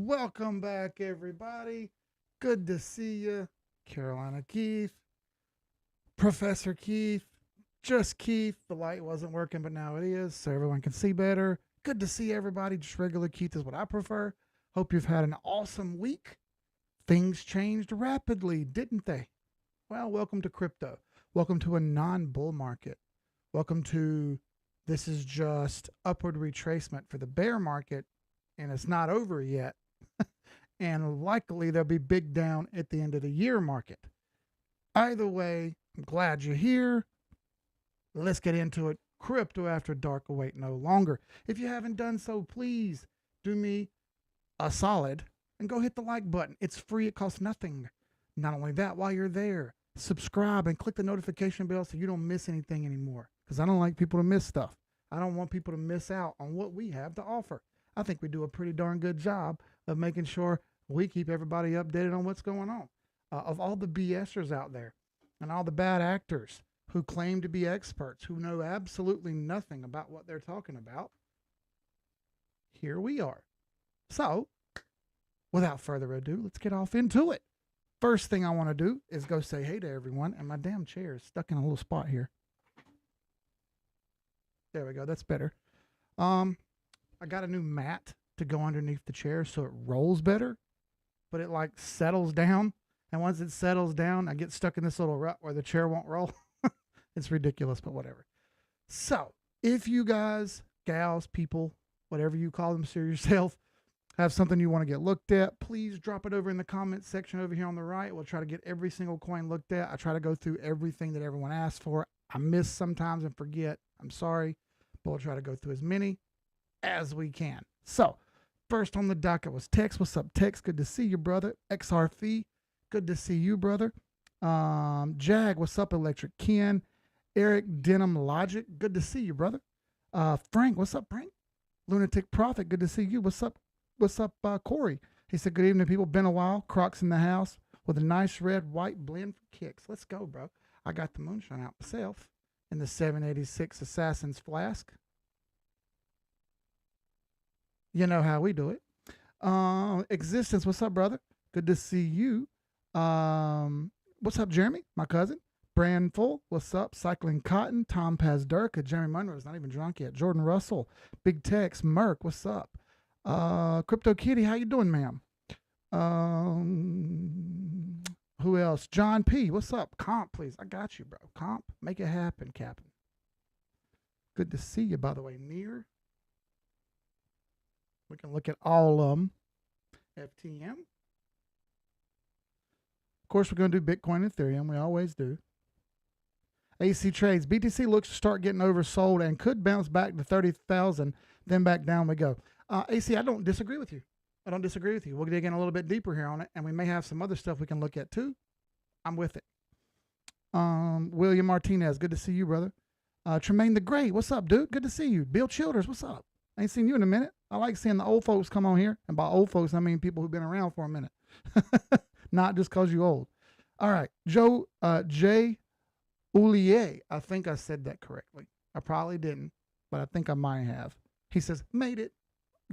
Welcome back, everybody. Good to see you. Carolina Keith, Professor Keith, just Keith. The light wasn't working, but now it is, so everyone can see better. Good to see everybody. Just regular Keith is what I prefer. Hope you've had an awesome week. Things changed rapidly, didn't they? Well, welcome to crypto. Welcome to a non-bull market. Welcome to this is just upward retracement for the bear market, and it's not over yet. And likely there'll be big down at the end of the year market. Either way, I'm glad you're here. Let's get into it. Crypto After Dark will wait no longer. If you haven't done so, please do me a solid and go hit the like button. It's free. It costs nothing. Not only that, while you're there, subscribe and click the notification bell so you don't miss anything anymore, because I don't like people to miss stuff. I don't want people to miss out on what we have to offer. I think we do a pretty darn good job of making sure we keep everybody updated on what's going on. Of all the BSers out there and all the bad actors who claim to be experts, who know absolutely nothing about what they're talking about, here we are. So, without further ado, let's get off into it. First thing I want to do is go say hey to everyone, and my damn chair is stuck in a little spot here. There we go. That's better. I got a new mat to go underneath the chair so it rolls better, but it like settles down. And once it settles down, I get stuck in this little rut where the chair won't roll. It's ridiculous, but whatever. So if you guys, gals, people, whatever you call them, sir yourself, have something you want to get looked at, please drop it over in the comments section over here on the right. We'll try to get every single coin looked at. I try to go through everything that everyone asks for. I miss sometimes and forget. I'm sorry, but we'll try to go through as many as we can. So first on the docket was Tex. What's up, Tex? Good to see you, brother. XRF, good to see you, brother. Jag, what's up, Electric Ken? Eric Denham Logic, good to see you, brother. Frank, what's up, Frank? Lunatic Prophet, good to see you. What's up? What's up, Corey? He said, good evening, people. Been a while. Crocs in the house with a nice red-white blend for kicks. Let's go, bro. I got the moonshine out myself in the 786 Assassin's Flask. You know how we do it. Existence, what's up, brother? Good to see you. What's up, Jeremy, my cousin? Brandful, what's up? Cycling Cotton, Tom Pazdurka, Jeremy Monroe is not even drunk yet. Jordan Russell, Big Tex, Merc, what's up? Crypto Kitty, how you doing, ma'am? Who else? John P, what's up? Comp, please. I got you, bro. Comp, make it happen, Captain. Good to see you, by the way. Near. We can look at all of them. FTM. Of course, we're going to do Bitcoin and Ethereum. We always do. AC Trades. BTC looks to start getting oversold and could bounce back to 30,000. Then back down we go. AC, I don't disagree with you. I don't disagree with you. We'll dig in a little bit deeper here on it, and we may have some other stuff we can look at too. I'm with it. William Martinez. Good to see you, brother. Tremaine the Great. What's up, dude? Good to see you. Bill Childers. What's up? I ain't seen you in a minute. I like seeing the old folks come on here. And by old folks, I mean people who've been around for a minute. Not just because you're old. All right. Joe J. Oulier. I think I said that correctly. I probably didn't, but I think I might have. He says, made it.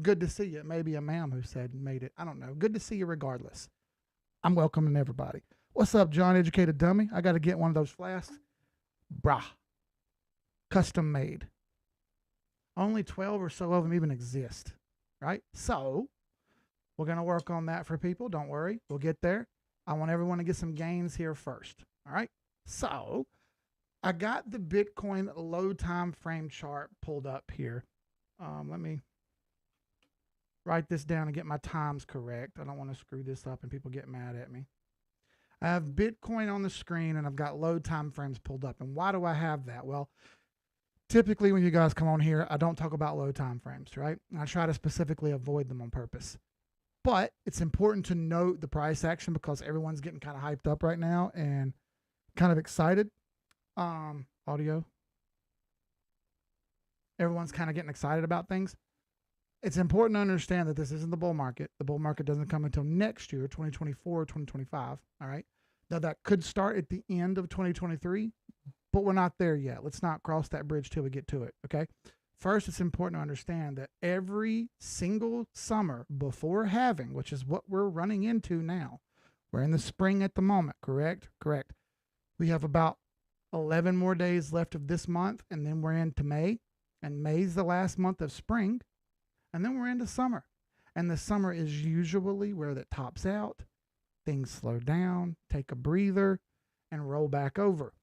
Good to see you. Maybe a ma'am who said made it. I don't know. Good to see you regardless. I'm welcoming everybody. What's up, John Educated Dummy? I got to get one of those flasks. Brah. Custom made. Only 12 or so of them even exist, right? So we're going to work on that for people. Don't worry. We'll get there. I want everyone to get some gains here first. All right. So I got the Bitcoin low time frame chart pulled up here. Let me write this down and get my times correct. I don't want to screw this up and people get mad at me. I have Bitcoin on the screen and I've got low time frames pulled up. And why do I have that? Well, typically when you guys come on here, I don't talk about low time frames, right? I try to specifically avoid them on purpose. But it's important to note the price action because everyone's getting kind of hyped up right now and kind of excited. Audio. Everyone's kind of getting excited about things. It's important to understand that this isn't the bull market. The bull market doesn't come until next year, 2024 or 2025. All right. Now that could start at the end of 2023, but we're not there yet. Let's not cross that bridge till we get to it. Okay. First, it's important to understand that every single summer before halving, which is what we're running into now, we're in the spring at the moment, correct? Correct. We have about 11 more days left of this month, and then we're into May, and May's the last month of spring, and then we're into summer. And the summer is usually where that tops out, things slow down, take a breather, and roll back over.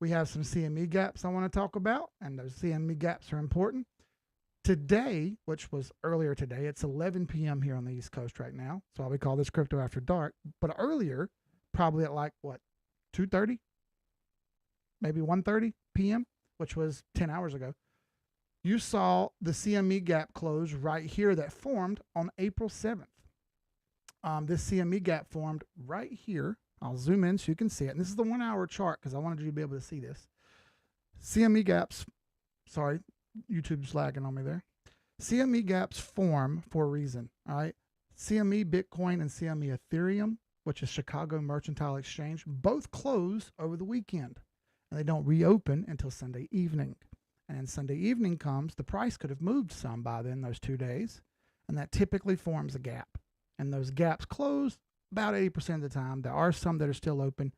We have some CME gaps I want to talk about, and those CME gaps are important. Today, which was earlier today, it's 11 p.m. here on the East Coast right now. That's why we call this crypto after dark. But earlier, probably at like, what, 2:30? Maybe 1:30 p.m., which was 10 hours ago. You saw the CME gap close right here that formed on April 7th. This CME gap formed right here. I'll zoom in so you can see it. And this is the 1 hour chart because I wanted you to be able to see this. CME gaps, sorry, YouTube's lagging on me there. CME gaps form for a reason, all right? CME Bitcoin and CME Ethereum, which is Chicago Mercantile Exchange, both close over the weekend. And they don't reopen until Sunday evening. And then Sunday evening comes, the price could have moved some by then, those 2 days. And that typically forms a gap. And those gaps close about 80% of the time. There are some that are still open,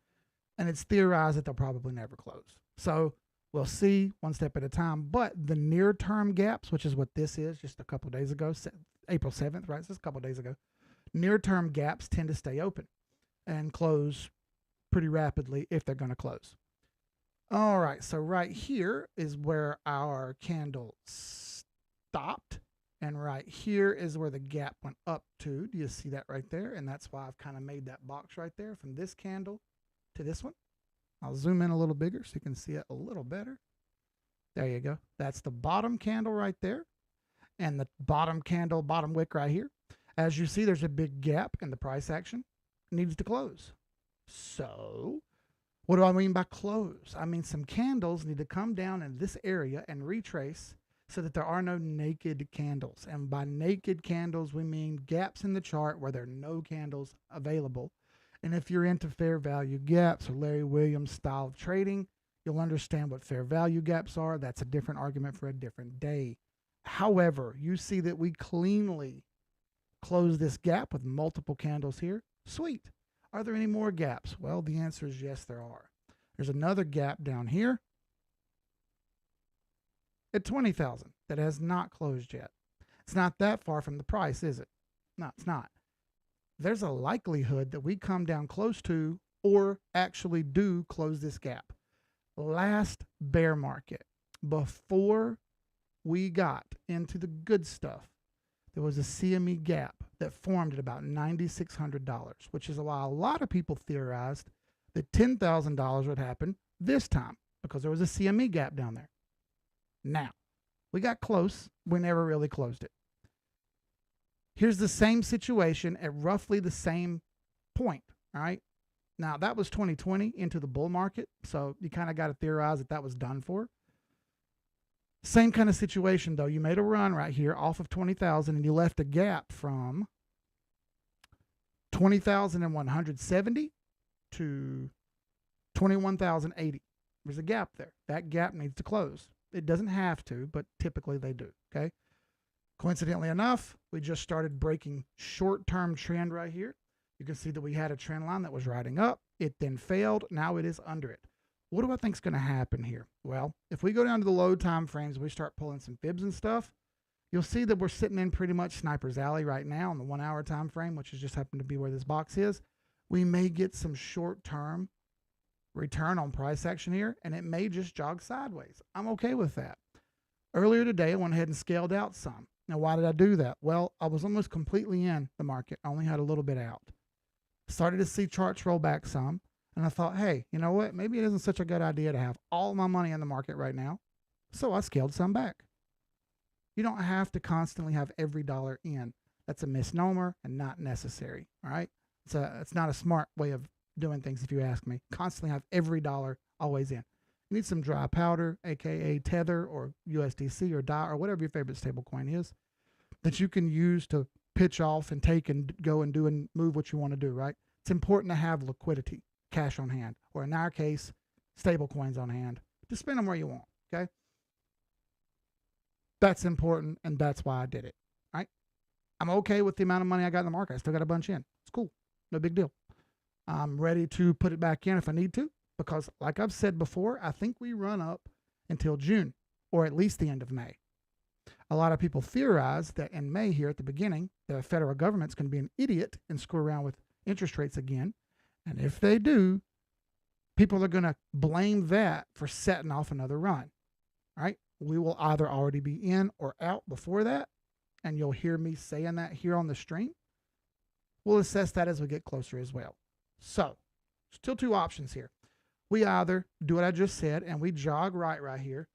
and it's theorized that they'll probably never close. So we'll see one step at a time. But the near-term gaps, which is what this is, just a couple of days ago, April 7th, right? So it's a couple of days ago. Near-term gaps tend to stay open and close pretty rapidly if they're going to close. All right, so right here is where our candle stopped. And right here is where the gap went up to. Do you see that right there? And that's why I've kind of made that box right there from this candle to this one. I'll zoom in a little bigger so you can see it a little better. There you go. That's the bottom candle right there. And the bottom candle, bottom wick right here. As you see, there's a big gap in the price action. It needs to close. So what do I mean by close? I mean some candles need to come down in this area and retrace so that there are no naked candles. And by naked candles, we mean gaps in the chart where there are no candles available. And if you're into fair value gaps or Larry Williams style of trading, you'll understand what fair value gaps are. That's a different argument for a different day. However, you see that we cleanly close this gap with multiple candles here. Sweet. Are there any more gaps? Well, the answer is yes, there are. There's another gap down here at 20,000 that has not closed yet. It's not that far from the price, is it? No, it's not. There's a likelihood that we come down close to or actually do close this gap. Last bear market, before we got into the good stuff, there was a CME gap that formed at about $9,600, which is why a lot of people theorized that $10,000 would happen this time because there was a CME gap down there. Now, we got close. We never really closed it. Here's the same situation at roughly the same point, all right? Now, that was 2020 into the bull market, so you kind of got to theorize that that was done for. Same kind of situation, though. You made a run right here off of 20,000, and you left a gap from 20,170 to 21,080. There's a gap there. That gap needs to close. It doesn't have to, but typically they do, okay? Coincidentally enough, we just started breaking short-term trend right here. You can see that we had a trend line that was riding up. It then failed. Now it is under it. What do I think is going to happen here? Well, if we go down to the low time frames, we start pulling some fibs and stuff, you'll see that we're sitting in pretty much Sniper's Alley right now on the 1 hour time frame, which is just happened to be where this box is. We may get some short-term return on price action here, and it may just jog sideways. I'm okay with that. Earlier today, I went ahead and scaled out some. Now, why did I do that? Well, I was almost completely in the market. I only had a little bit out. Started to see charts roll back some, and I thought, hey, you know what? Maybe it isn't such a good idea to have all my money in the market right now. So I scaled some back. You don't have to constantly have every dollar in. That's a misnomer and not necessary, all right? It's not a smart way of doing things, if you ask me. Constantly have every dollar always in. You need some dry powder, aka tether or USDC or DAI or whatever your favorite stable coin is, that you can use to pitch off and take and go and do and move what you want to do, right? It's important to have liquidity, cash on hand, or in our case, stable coins on hand. Just spend them where you want, okay? That's important, and that's why I did it. Right? I'm okay with the amount of money I got in the market. I still got a bunch in. It's cool. No big deal. I'm ready to put it back in if I need to, because like I've said before, I think we run up until June, or at least the end of May. A lot of people theorize that in May here at the beginning, the federal government's going to be an idiot and screw around with interest rates again. And if they do, people are going to blame that for setting off another run. All right? We will either already be in or out before that, and you'll hear me saying that here on the stream. We'll assess that as we get closer as well. So, still two options here. We either do what I just said and we jog right here,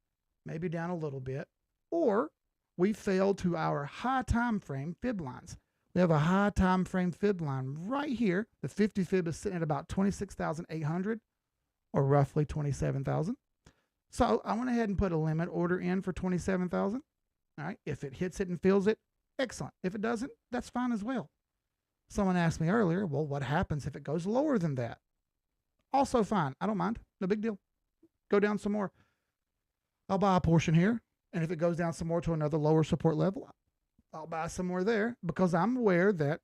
maybe down a little bit, or we fail to our high time frame fib lines. We have a high time frame fib line right here. The 50 fib is sitting at about 26,800 or roughly 27,000. So I went ahead and put a limit order in for 27,000. All right. If it hits it and fills it, excellent. If it doesn't, that's fine as well. Someone asked me earlier, well, what happens if it goes lower than that? Also fine. I don't mind. No big deal. Go down some more. I'll buy a portion here. And if it goes down some more to another lower support level, I'll buy some more there, because I'm aware that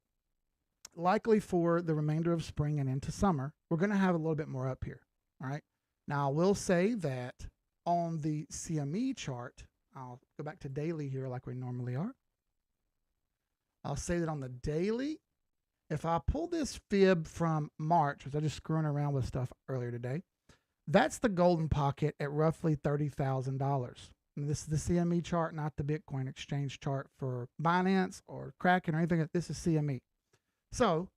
likely for the remainder of spring and into summer, we're going to have a little bit more up here. All right. Now, I will say that on the CME chart, I'll go back to daily here like we normally are. I'll say that on the daily, if I pull this fib from March, which I just screwing around with stuff earlier today, that's the golden pocket at roughly $30,000. This is the CME chart, not the Bitcoin exchange chart for Binance or Kraken or anything. This is CME. So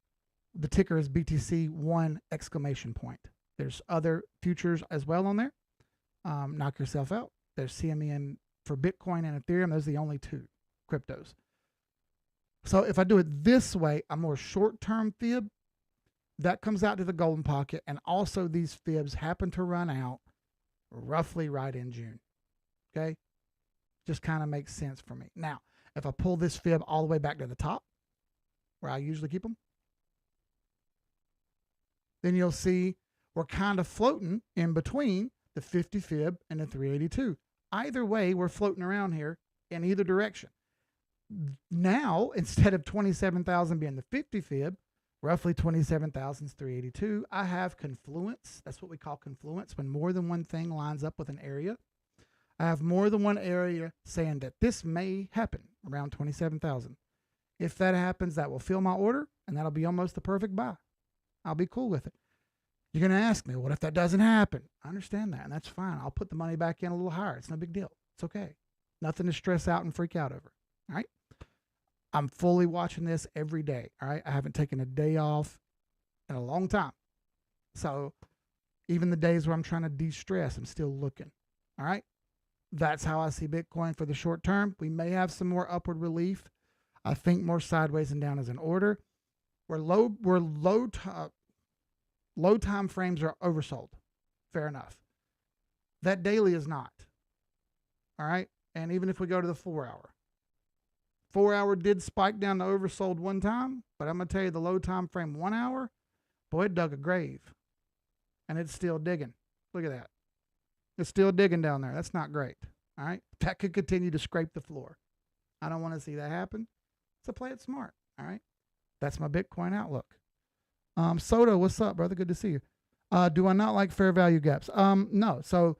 the ticker is BTC1 exclamation point. There's other futures as well on there. Knock yourself out. There's CME and for Bitcoin and Ethereum. Those are the only two cryptos. So if I do it this way, a more short-term fib, that comes out to the golden pocket. And also these fibs happen to run out roughly right in June. Okay? Just kind of makes sense for me. Now, if I pull this fib all the way back to the top, where I usually keep them, then you'll see we're kind of floating in between the 50 fib and the 382. Either way, we're floating around here in either direction. Now, instead of 27,000 being the 50 fib, roughly 27,000 is 382. I have confluence. That's what we call confluence, when more than one thing lines up with an area. I have more than one area saying that this may happen around 27,000. If that happens, that will fill my order, and that'll be almost the perfect buy. I'll be cool with it. You're going to ask me, what if that doesn't happen? I understand that, and that's fine. I'll put the money back in a little higher. It's no big deal. It's okay. Nothing to stress out and freak out over. All right? I'm fully watching this every day. All right? I haven't taken a day off in a long time. So even the days where I'm trying to de-stress, I'm still looking. All right? That's how I see Bitcoin for the short term. We may have some more upward relief. I think more sideways and down is in order. Low time frames are oversold. Fair enough. That daily is not. All right? And even if we go to the 4 hour. 4 hour did spike down to oversold one time, but I'm going to tell you the low time frame 1 hour, boy, it dug a grave. And it's still digging. Look at that. It's still digging down there. That's not great. All right? That could continue to scrape the floor. I don't want to see that happen. So play it smart. All right? That's my Bitcoin outlook. Soda, what's up, brother? Good to see you. Do I not like fair value gaps? No. So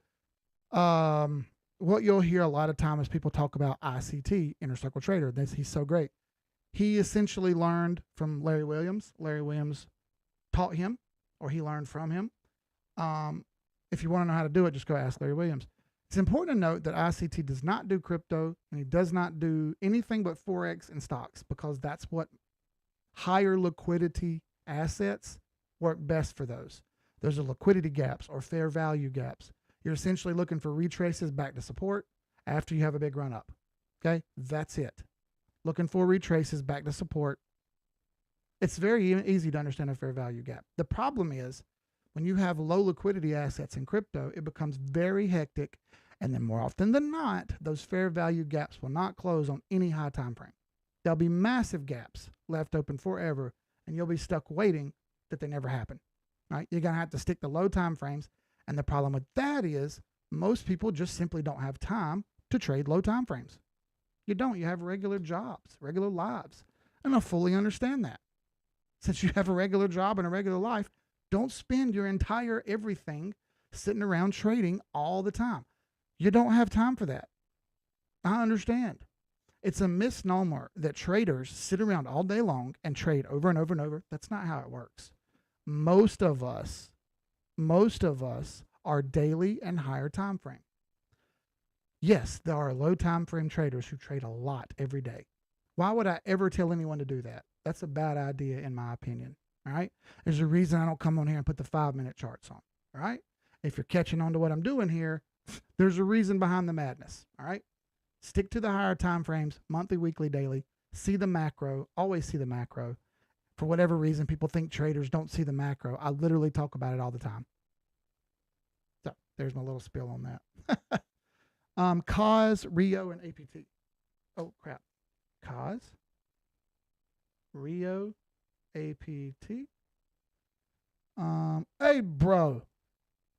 what you'll hear a lot of time is people talk about ICT, Inner Circle Trader. He's so great. He essentially learned from Larry Williams. Larry Williams taught him, or he learned from him. If you want to know how to do it, just go ask Larry Williams. It's important to note that ICT does not do crypto, and he does not do anything but forex and stocks, because that's what higher liquidity assets work best for those. Those are liquidity gaps or fair value gaps. You're essentially looking for retraces back to support after you have a big run up. Okay, that's it. Looking for retraces back to support. It's very easy to understand a fair value gap. The problem is when you have low liquidity assets in crypto, it becomes very hectic. And then more often than not, those fair value gaps will not close on any high time frame. There'll be massive gaps left open forever, and you'll be stuck waiting that they never happen. Right? You're going to have to stick to low time frames. And the problem with that is most people just simply don't have time to trade low time frames. You don't. You have regular jobs, regular lives. And I fully understand that. Since you have a regular job and a regular life, don't spend your entire everything sitting around trading all the time. You don't have time for that. I understand. It's a misnomer that traders sit around all day long and trade over and over and over. That's not how it works. Most of us are daily and higher time frame. Yes, there are low time frame traders who trade a lot every day. Why would I ever tell anyone to do that? That's a bad idea in my opinion. All right. There's a reason I don't come on here and put the 5-minute charts on. All right. If you're catching on to what I'm doing here, there's a reason behind the madness. All right. Stick to the higher time frames, monthly, weekly, daily. See the macro. Always see the macro. For whatever reason, people think traders don't see the macro. I literally talk about it all the time. So there's my little spill on that. COS, Rio, and APT. Oh, crap. COS, Rio, APT. Hey, bro.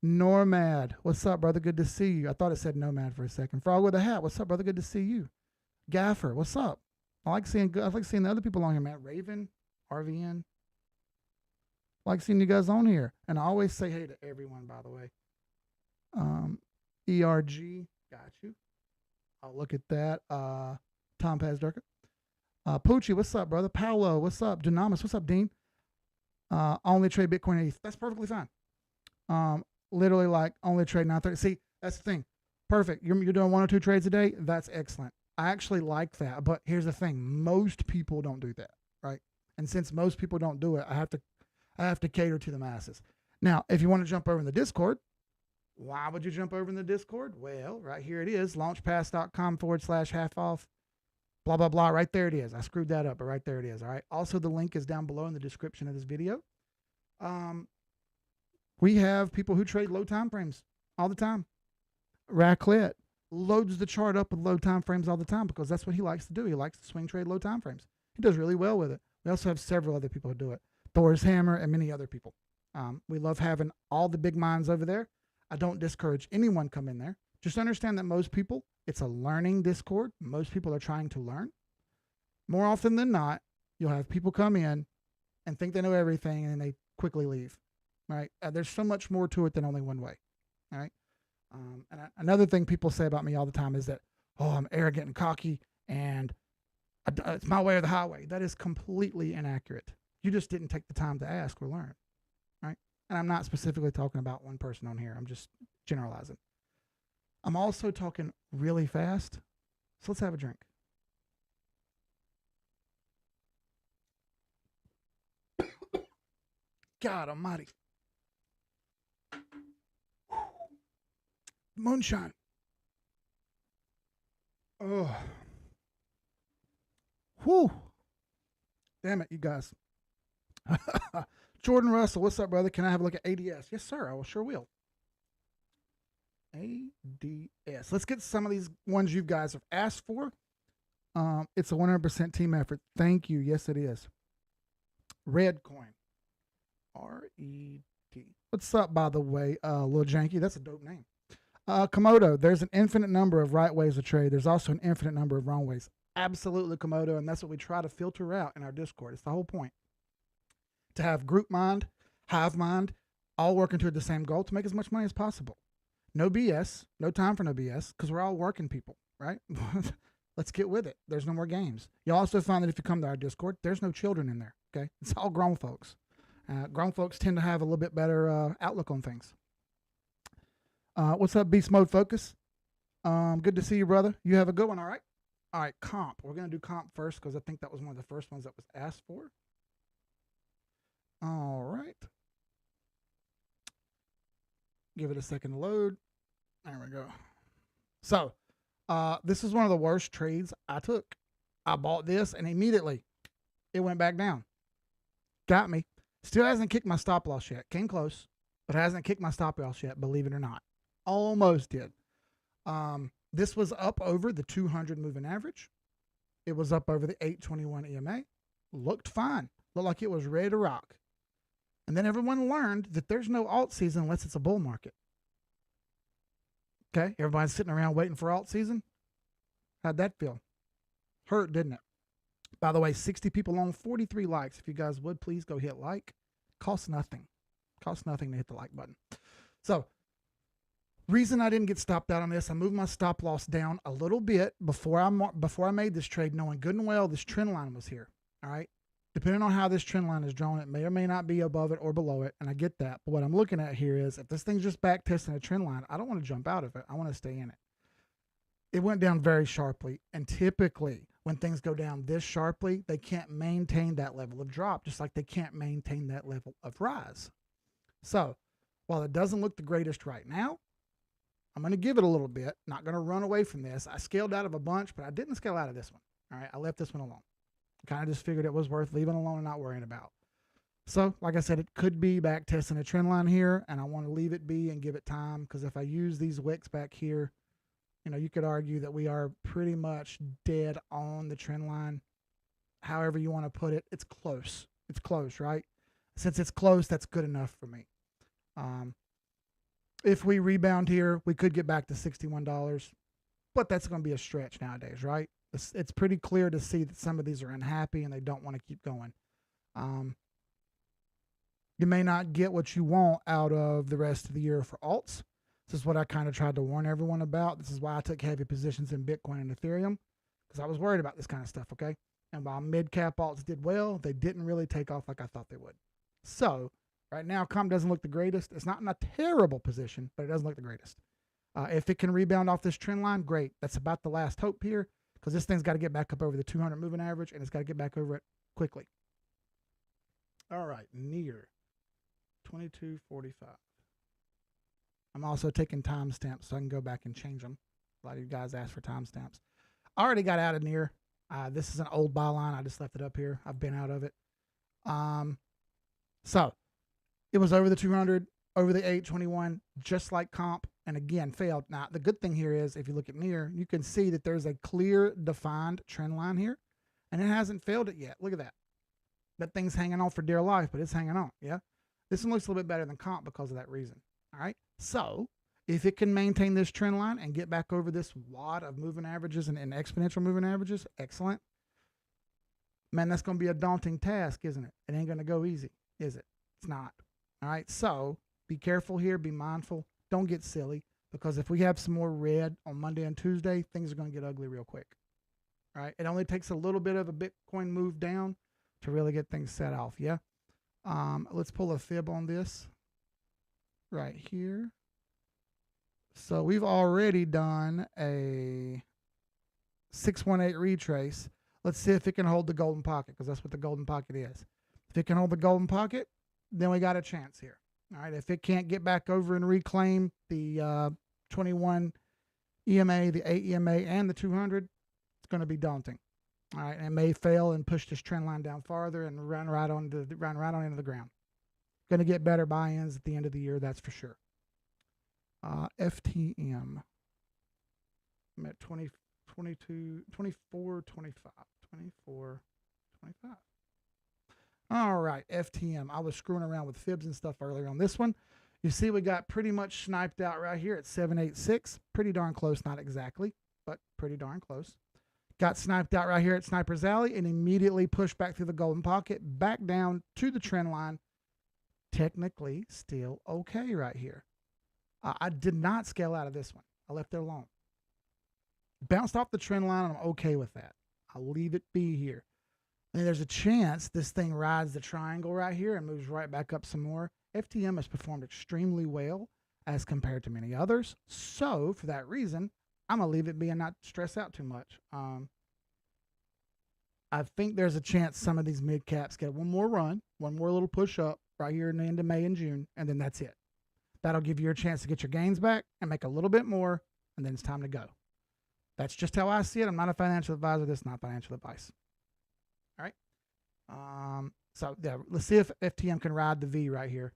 Normad. What's up, brother? Good to see you. I thought it said Nomad for a second. Frog with a hat. What's up, brother? Good to see you. Gaffer. What's up? I like seeing the other people on here, man. Raven, RVN. I like seeing you guys on here. And I always say hey to everyone, by the way. ERG. Got you. I'll look at that. Tom Pazdurka. Poochie, what's up, brother? Paolo, what's up? Dynamis, what's up, Dean? Only trade Bitcoin ETH. That's perfectly fine. Literally like only trade 930. See, that's the thing. Perfect. You're doing 1 or 2 trades a day. That's excellent. I actually like that. But here's the thing. Most people don't do that, right? And since most people don't do it, I have to cater to the masses. Now, if you want to jump over in the Discord, why would you jump over in the Discord? Well, right here it is. launchpass.com/half-off. Blah, blah, blah. Right there it is. I screwed that up, but right there it is. All right. Also, the link is down below in the description of this video. We have people who trade low time frames all the time. Raclette loads the chart up with low time frames all the time because that's what he likes to do. He likes to swing trade low time frames. He does really well with it. We also have several other people who do it. Thor's Hammer and many other people. We love having all the big minds over there. I don't discourage anyone come in there. Just understand that most people, it's a learning Discord. Most people are trying to learn. More often than not, you'll have people come in and think they know everything and then they quickly leave. Right? There's so much more to it than only one way. All right. Another thing people say about me all the time is that, oh, I'm arrogant and cocky and it's my way or the highway. That is completely inaccurate. You just didn't take the time to ask or learn. Right? And I'm not specifically talking about one person on here. I'm just generalizing. I'm also talking really fast. So let's have a drink. God almighty. Moonshine. Oh. Whew. Damn it, you guys. Jordan Russell, what's up, brother? Can I have a look at ADS? Yes, sir. I sure will. ADS. Let's get some of these ones you guys have asked for. It's a 100% team effort. Thank you. Yes, it is. Red Coin. R-E-D. What's up, by the way, Lil Janky? That's a dope name. Komodo, there's an infinite number of right ways to trade. There's also an infinite number of wrong ways. Absolutely, Komodo, and that's what we try to filter out in our Discord. It's the whole point. To have group mind, hive mind, all working toward the same goal to make as much money as possible. No BS, no time for no BS, because we're all working people, right? Let's get with it. There's no more games. You'll also find that if you come to our Discord, there's no children in there, okay? It's all grown folks. Grown folks tend to have a little bit better outlook on things. What's up, Beast Mode Focus? Good to see you, brother. You have a good one, all right? All right, comp. We're going to do comp first because I think that was one of the first ones that was asked for. All right. Give it a second to load. There we go. So, this is one of the worst trades I took. I bought this and immediately it went back down. Got me. Still hasn't kicked my stop loss yet. Came close, but hasn't kicked my stop loss yet, believe it or not. Almost did. This was up over the 200 moving average. It was up over the 821 EMA. Looked fine. Looked like it was ready to rock. And then everyone learned that there's no alt season unless it's a bull market. Okay, everybody's sitting around waiting for alt season. How'd that feel? Hurt, didn't it? By the way, 60 people on, 43 likes. If you guys would, please go hit like. Costs nothing. Costs nothing to hit the like button. So, reason I didn't get stopped out on this, I moved my stop loss down a little bit before I made this trade, knowing good and well this trend line was here. All right. Depending on how this trend line is drawn, it may or may not be above it or below it, and I get that. But what I'm looking at here is if this thing's just back testing a trend line, I don't want to jump out of it. I want to stay in it. It went down very sharply, and typically when things go down this sharply, they can't maintain that level of drop, just like they can't maintain that level of rise. So while it doesn't look the greatest right now, I'm going to give it a little bit. Not going to run away from this. I scaled out of a bunch, but I didn't scale out of this one. All right, I left this one alone. Kind of just figured it was worth leaving alone and not worrying about. So, like I said, it could be back testing a trend line here, and I want to leave it be and give it time, because if I use these wicks back here, you know, you could argue that we are pretty much dead on the trend line. However you want to put it, it's close. It's close, right? Since it's close, that's good enough for me. If we rebound here, we could get back to $61, but that's going to be a stretch nowadays, right? It's pretty clear to see that some of these are unhappy and they don't want to keep going. You may not get what you want out of the rest of the year for alts. This is what I kind of tried to warn everyone about. This is why I took heavy positions in Bitcoin and Ethereum, because I was worried about this kind of stuff, okay? And while mid-cap alts did well, they didn't really take off like I thought they would. So right now, comp doesn't look the greatest. It's not in a terrible position, but it doesn't look the greatest. If it can rebound off this trend line, great. That's about the last hope here, because this thing's got to get back up over the 200 moving average, and it's got to get back over it quickly. All right, near 22.45. I'm also taking timestamps so I can go back and change them. A lot of you guys asked for timestamps. I already got out of near. This is an old buy line. I just left it up here. I've been out of it. So it was over the 200, over the 821, just like comp, and again failed. Now the good thing here is if you look at near, you can see that there's a clear defined trend line here, and it hasn't failed it yet. Look at that. That thing's hanging on for dear life, but it's hanging on. Yeah, this one looks a little bit better than comp because of that reason. All right. So if it can maintain this trend line and get back over this wad of moving averages and exponential moving averages, excellent. Man, that's going to be a daunting task, isn't it? It ain't going to go easy, is it? It's not. All right. So be careful here. Be mindful. Don't get silly, because if we have some more red on Monday and Tuesday, things are going to get ugly real quick. All right. It only takes a little bit of a Bitcoin move down to really get things set off. Yeah. Let's pull a fib on this right here. So we've already done a 618 retrace. Let's see if it can hold the golden pocket, because that's what the golden pocket is. If it can hold the golden pocket, then we got a chance here. All right. If it can't get back over and reclaim the 21 EMA, the 8 EMA, and the 200, it's going to be daunting. All right. And it may fail and push this trend line down farther and run right on into the ground. Going to get better buy-ins at the end of the year, that's for sure. FTM. I'm at 20, 22, 24, 25. 24, 25. All right, FTM. I was screwing around with fibs and stuff earlier on this one. You see we got pretty much sniped out right here at 786. Pretty darn close, not exactly, but pretty darn close. Got sniped out right here at Sniper's Alley and immediately pushed back through the golden pocket, back down to the trend line. Technically still okay right here. I did not scale out of this one. I left it alone. Bounced off the trend line, and I'm okay with that. I'll leave it be here. And there's a chance this thing rides the triangle right here and moves right back up some more. FTM has performed extremely well as compared to many others. So for that reason, I'm going to leave it be and not stress out too much. I think there's a chance some of these mid caps get one more run, one more little push up right here in the end of May and June, and then that's it. That'll give you a chance to get your gains back and make a little bit more, and then it's time to go. That's just how I see it. I'm not a financial advisor. This is not financial advice. All right. So yeah, let's see if FTM can ride the V right here.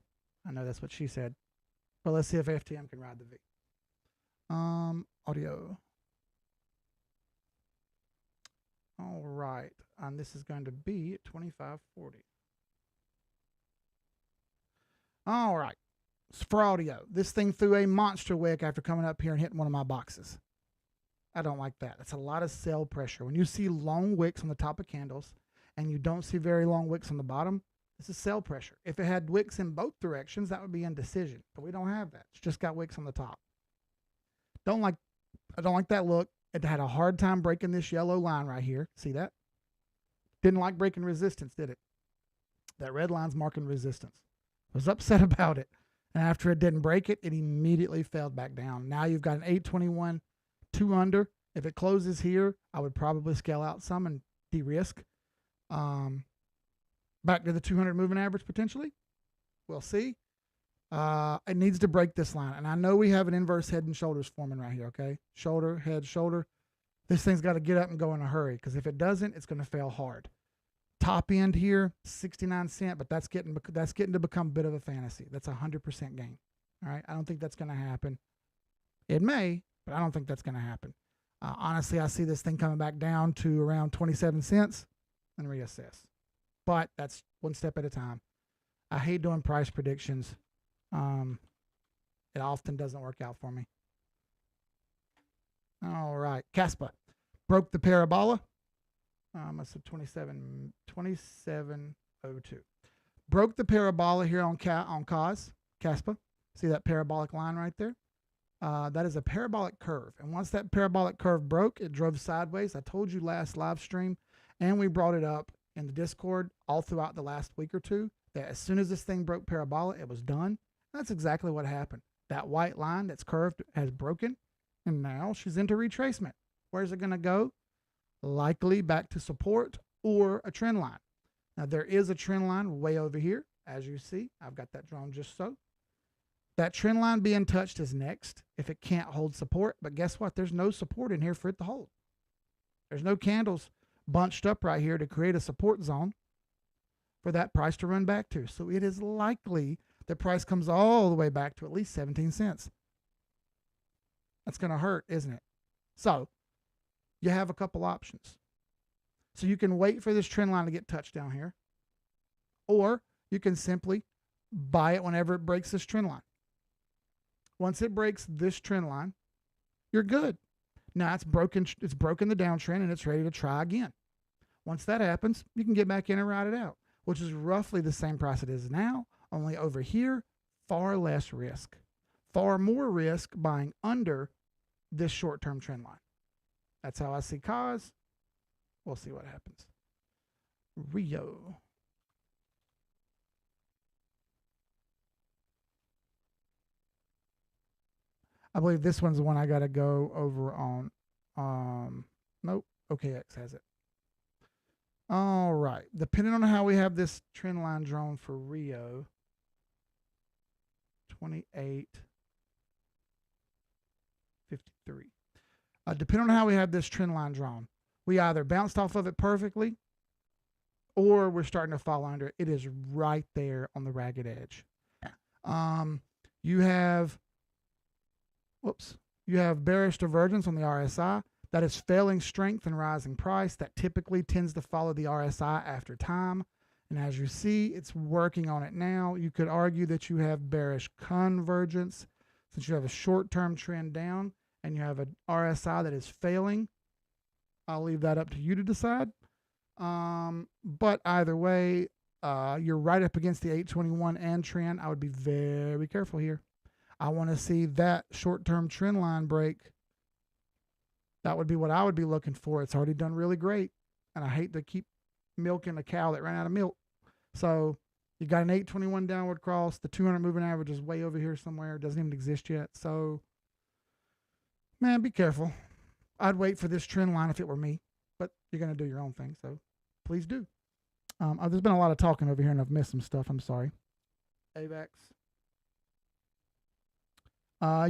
I know that's what she said, but let's see if FTM can ride the V. Audio. All right, and this is going to be at 25.40. All right, so for audio, this thing threw a monster wick after coming up here and hitting one of my boxes. I don't like that. That's a lot of sell pressure. When you see long wicks on the top of candles and you don't see very long wicks on the bottom, this is sell pressure. If it had wicks in both directions, that would be indecision. But we don't have that. It's just got wicks on the top. I don't like that look. It had a hard time breaking this yellow line right here. See that? Didn't like breaking resistance, did it? That red line's marking resistance. Was upset about it. And after it didn't break it, it immediately fell back down. Now you've got an 821, 2 under. If it closes here, I would probably scale out some and de-risk. Back to the 200 moving average potentially. We'll see. It needs to break this line. And I know we have an inverse head and shoulders forming right here, okay? Shoulder, head, shoulder. This thing's got to get up and go in a hurry, because if it doesn't, it's going to fail hard. Top end here, 69 cents, but that's getting to become a bit of a fantasy. That's 100% gain. All right, I don't think that's going to happen. It may, but I don't think that's going to happen. Honestly, I see this thing coming back down to around 27 cents and reassess. But that's one step at a time. I hate doing price predictions. It often doesn't work out for me. All right, Caspa broke the parabola. I said 2702. Broke the parabola here on Caspa. See that parabolic line right there? That is a parabolic curve. And once that parabolic curve broke, it drove sideways. I told you last live stream, and we brought it up in the Discord all throughout the last week or two, that as soon as this thing broke parabola, it was done. That's exactly what happened. That white line that's curved has broken, and now she's into retracement. Where's it going to go? Likely back to support or a trend line. Now, there is a trend line way over here. As you see, I've got that drawn just so. That trend line being touched is next if it can't hold support. But guess what? There's no support in here for it to hold. There's no candles bunched up right here to create a support zone for that price to run back to. So it is likely the price comes all the way back to at least 17 cents. That's going to hurt, isn't it? So you have a couple options. So you can wait for this trend line to get touched down here, or you can simply buy it whenever it breaks this trend line. Once it breaks this trend line, you're good. Now it's broken the downtrend and it's ready to try again. Once that happens, you can get back in and ride it out, which is roughly the same price it is now, only over here, far less risk. Far more risk buying under this short-term trend line. That's how I see cause. We'll see what happens. Rio. I believe this one's the one I got to go over on. Nope. OKX has it. All right. Depending on how we have this trend line drawn for Rio, 28.53. Depending on how we have this trend line drawn, we either bounced off of it perfectly or we're starting to fall under it. It is right there on the ragged edge. You have bearish divergence on the RSI. That is failing strength and rising price. That typically tends to follow the RSI after time. And as you see, it's working on it now. You could argue that you have bearish convergence since you have a short-term trend down and you have an RSI that is failing. I'll leave that up to you to decide. But either way, you're right up against the 821 and trend. I would be very careful here. I want to see that short-term trend line break. That would be what I would be looking for. It's already done really great. And I hate to keep milking a cow that ran out of milk. So you got an 821 downward cross. The 200 moving average is way over here somewhere. It doesn't even exist yet. So, man, be careful. I'd wait for this trend line if it were me. But you're going to do your own thing. So please do. There's been a lot of talking over here and I've missed some stuff. I'm sorry. AVAX.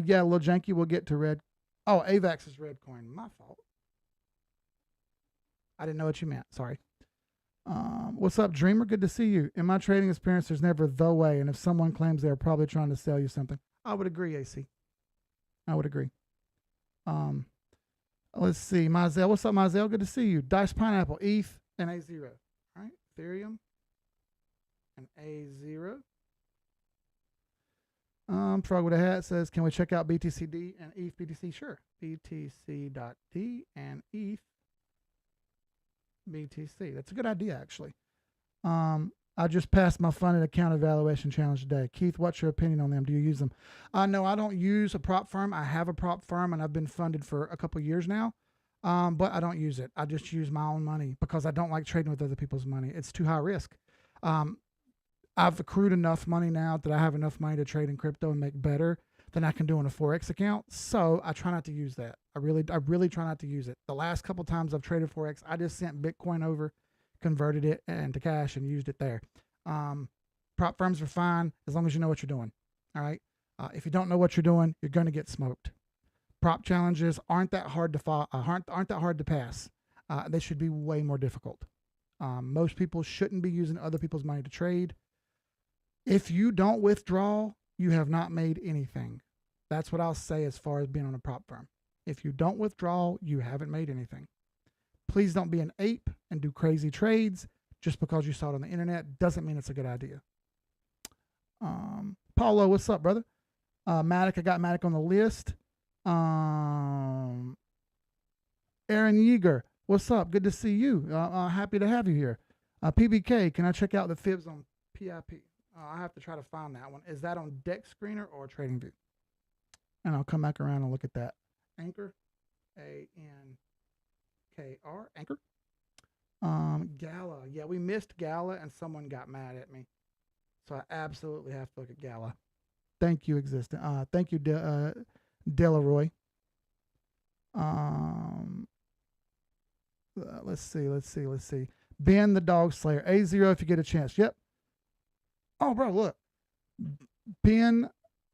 Yeah, a little janky. We'll get to red. Oh, AVAX is red coin. My fault. I didn't know what you meant. Sorry. What's up, Dreamer? Good to see you. In my trading experience, there's never the way. And if someone claims they're probably trying to sell you something, I would agree, AC. I would agree. Let's see. Mazel. What's up, Mazel? Good to see you. Dice Pineapple, ETH, and A0. All right. Ethereum and A0. Frog with a hat says, can we check out BTCD and ETH BTC? Sure. BTC.D and ETH BTC. That's a good idea, actually. I just passed my funded account evaluation challenge today. Keith, what's your opinion on them? Do you use them? No, I don't use a prop firm. I have a prop firm, and I've been funded for a couple years now, but I don't use it. I just use my own money because I don't like trading with other people's money. It's too high risk. I've accrued enough money now that I have enough money to trade in crypto and make better than I can do on a forex account. So I try not to use that. I really try not to use it. The last couple times I've traded forex, I just sent Bitcoin over, converted it into cash, and used it there. Prop firms are fine as long as you know what you're doing. All right. If you don't know what you're doing, you're going to get smoked. Prop challenges aren't that hard to aren't that hard to pass. They should be way more difficult. Most people shouldn't be using other people's money to trade. If you don't withdraw, you have not made anything. That's what I'll say as far as being on a prop firm. If you don't withdraw, you haven't made anything. Please don't be an ape and do crazy trades just because you saw it on the internet. Doesn't mean it's a good idea. Paulo, what's up, brother? Matic, I got Matic on the list. Aaron Yeager, what's up? Good to see you. Happy to have you here. PBK, can I check out the fibs on PIP? I have to try to find that one. Is that on Deck Screener or TradingView? And I'll come back around and look at that. Anchor, ANKR, Anchor. GALA. Yeah, we missed GALA and someone got mad at me. So I absolutely have to look at GALA. Thank you, Existent. Thank you, Delaroy. Let's see. Ben the Dog Slayer. A0 if you get a chance. Yep. Oh, bro, look. Ben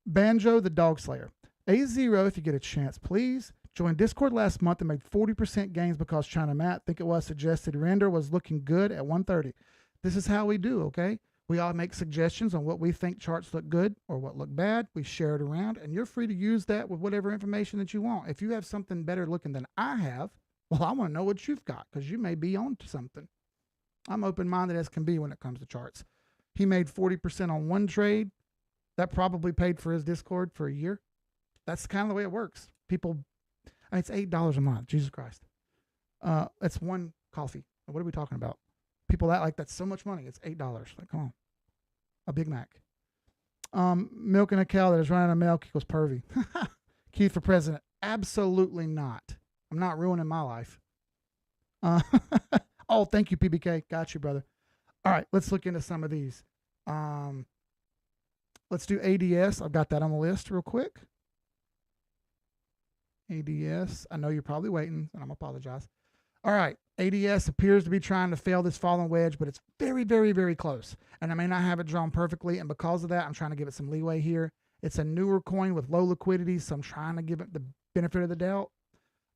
Banjo the Dog Slayer. A0 if you get a chance, please. Joined Discord last month and made 40% gains because China Matt, think it was, suggested render was looking good at 130. This is how we do, okay? We all make suggestions on what we think charts look good or what look bad. We share it around, and you're free to use that with whatever information that you want. If you have something better looking than I have, well, I want to know what you've got because you may be on to something. I'm open-minded as can be when it comes to charts. He made 40% on one trade. That probably paid for his Discord for a year. That's kind of the way it works. People, I mean, it's $8 a month. Jesus Christ. It's one coffee. What are we talking about? People act like that's so much money. It's $8. Like, come on. A Big Mac. Milking a cow that is running out of milk equals pervy. Keith for president. Absolutely not. I'm not ruining my life. Oh, thank you, PBK. Got you, brother. All right, let's look into some of these. Let's do ADS. I've got that on the list real quick. ADS. I know you're probably waiting, and I'm apologize. All right, ADS appears to be trying to fail this falling wedge, but it's very, very, very close. And I may not have it drawn perfectly, and because of that, I'm trying to give it some leeway here. It's a newer coin with low liquidity, so I'm trying to give it the benefit of the doubt.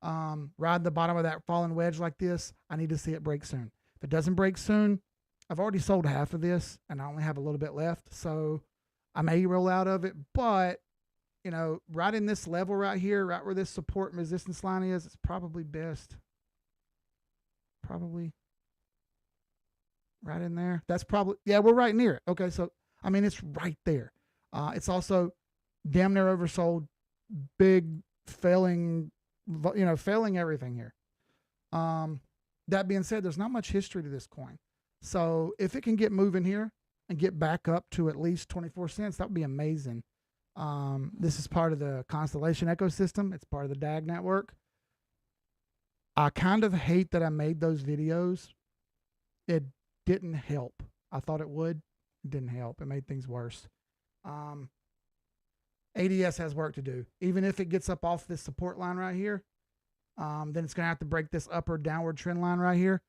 Ride the bottom of that falling wedge like this. I need to see it break soon. If it doesn't break soon, I've already sold half of this, and I only have a little bit left, so I may roll out of it, but you know, right in this level right here, right where this support and resistance line is, it's probably best. Probably right in there. That's probably, yeah, we're right near it. Okay, so, I mean, it's right there. It's also damn near oversold, big failing, you know, failing everything here. That being said, there's not much history to this coin. So if it can get moving here and get back up to at least 24 cents, that would be amazing. This is part of the Constellation ecosystem. It's part of the DAG network. I kind of hate that I made those videos. It didn't help. I thought it would. It didn't help. It made things worse. ADS has work to do. Even if it gets up off this support line right here, then it's going to have to break this upward downward trend line right here.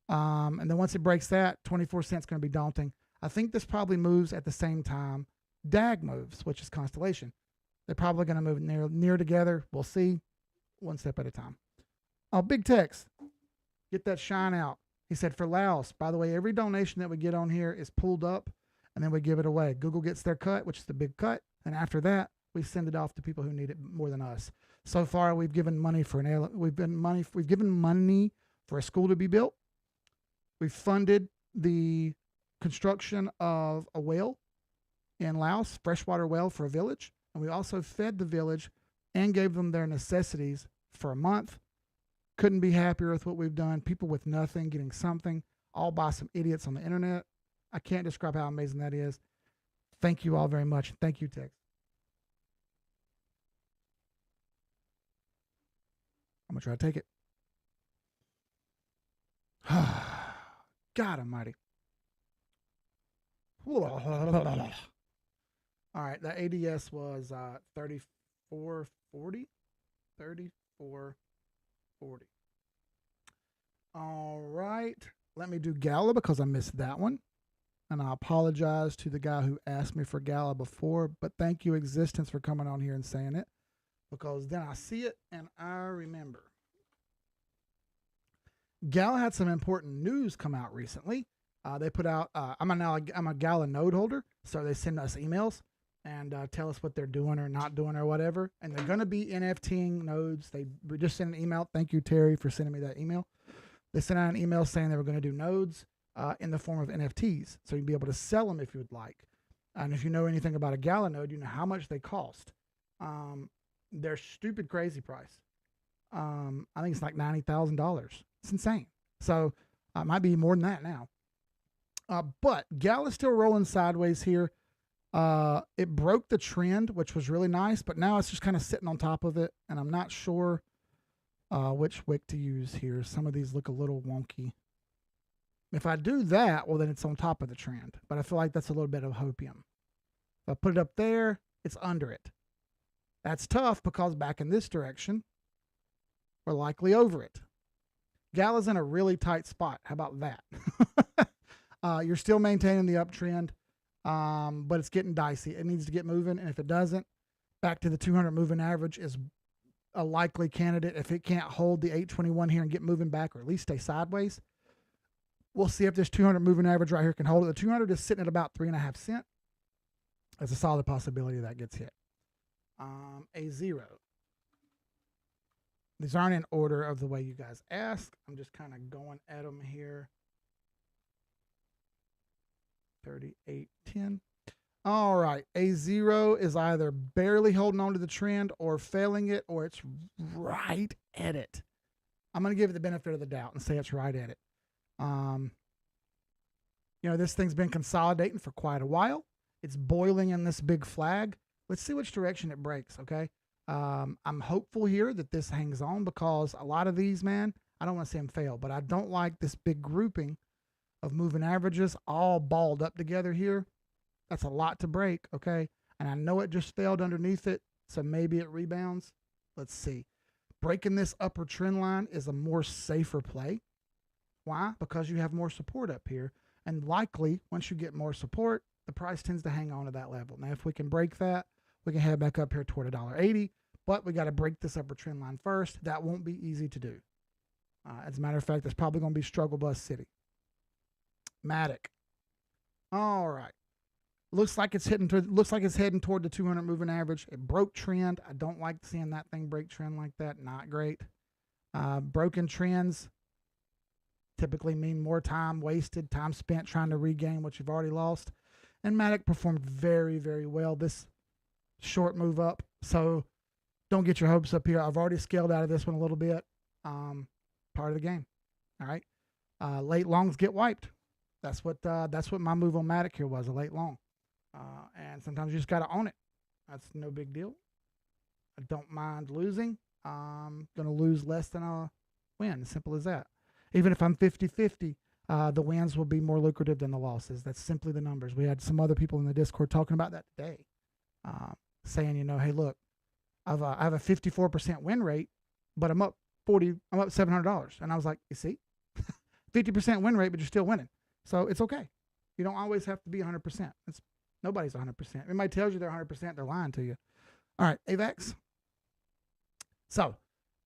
And then once it breaks that, 24 cents is going to be daunting. I think this probably moves at the same time DAG moves, which is Constellation. They're probably going to move near together. We'll see. One step at a time. Oh, Big Tex. Get that shine out. He said for Laos, by the way, every donation that we get on here is pulled up and then we give it away. Google gets their cut, which is the big cut. And after that, we send it off to people who need it more than us. So far, we've given money for we've given money for a school to be built. We've funded the construction of a well. in Laos, freshwater well for a village. And we also fed the village and gave them their necessities for a month. Couldn't be happier with what we've done. People with nothing getting something, all by some idiots on the internet. I can't describe how amazing that is. Thank you all very much. Thank you, Tex. I'm going to try to take it. God almighty. All right, the ADS was 3440. 3440. All right, let me do GALA because I missed that one. And I apologize to the guy who asked me for GALA before, but thank you, Existence, for coming on here and saying it, because then I see it and I remember. GALA had some important news come out recently. They put out, I'm a GALA node holder, so they send us emails and tell us what they're doing or not doing or whatever. And they're going to be NFTing nodes. They just sent an email. Thank you, Terry, for sending me that email. They sent out an email saying they were going to do nodes in the form of NFTs. So you'd be able to sell them if you would like. And if you know anything about a GALA node, you know how much they cost. They're stupid crazy price. I think it's like $90,000. It's insane. So it might be more than that now. But GALA's still rolling sideways here. It broke the trend, which was really nice, but now it's just kind of sitting on top of it. And I'm not sure which wick to use here. Some of these look a little wonky. If I do that, well, then it's on top of the trend. But I feel like that's a little bit of hopium. If I put it up there, it's under it. That's tough because back in this direction, we're likely over it. GALA's in a really tight spot. How about that? You're still maintaining the uptrend, but it's getting dicey. It needs to get moving, and if it doesn't, back to the 200 moving average is a likely candidate. If it can't hold the 821 here and get moving back, or at least stay sideways, we'll see if this 200 moving average right here can hold it. The 200 is sitting at about 3.5 cents. There's a solid possibility that gets hit. A0. These aren't in order of the way you guys ask. I'm just kind of going at them here. 38.10. All right. A0 is either barely holding on to the trend or failing it, or it's right at it. I'm going to give it the benefit of the doubt and say it's right at it. You know, this thing's been consolidating for quite a while. It's boiling in this big flag. Let's see which direction it breaks, okay? I'm hopeful here that this hangs on because a lot of these, man, I don't want to see them fail, but I don't like this big grouping of moving averages all balled up together here. That's a lot to break, okay? And I know it just failed underneath it, so maybe it rebounds. Let's see. Breaking this upper trend line is a more safer play. Why? Because you have more support up here. And likely, once you get more support, the price tends to hang on to that level. Now, if we can break that, we can head back up here toward $1.80, but we got to break this upper trend line first. That won't be easy to do. As a matter of fact, it's probably going to be struggle bus city. Matic. All right. Looks like it's heading toward the 200 moving average. It broke trend. I don't like seeing that thing break trend like that. Not great. Broken trends typically mean more time wasted, time spent trying to regain what you've already lost. And Matic performed very, very well this short move up. So don't get your hopes up here. I've already scaled out of this one a little bit. Part of the game. All right. Late longs get wiped. That's what my move on Matic here was, a late long. And sometimes you just got to own it. That's no big deal. I don't mind losing. I'm going to lose less than I'll win. Simple as that. Even if I'm 50-50, the wins will be more lucrative than the losses. That's simply the numbers. We had some other people in the Discord talking about that today, saying, you know, hey, look, I have a 54% win rate, but I'm up $700. And I was like, you see, 50% win rate, but you're still winning. So it's okay. You don't always have to be 100%. Nobody's 100%. If anybody tells you they're 100%, they're lying to you. All right, AVAX. So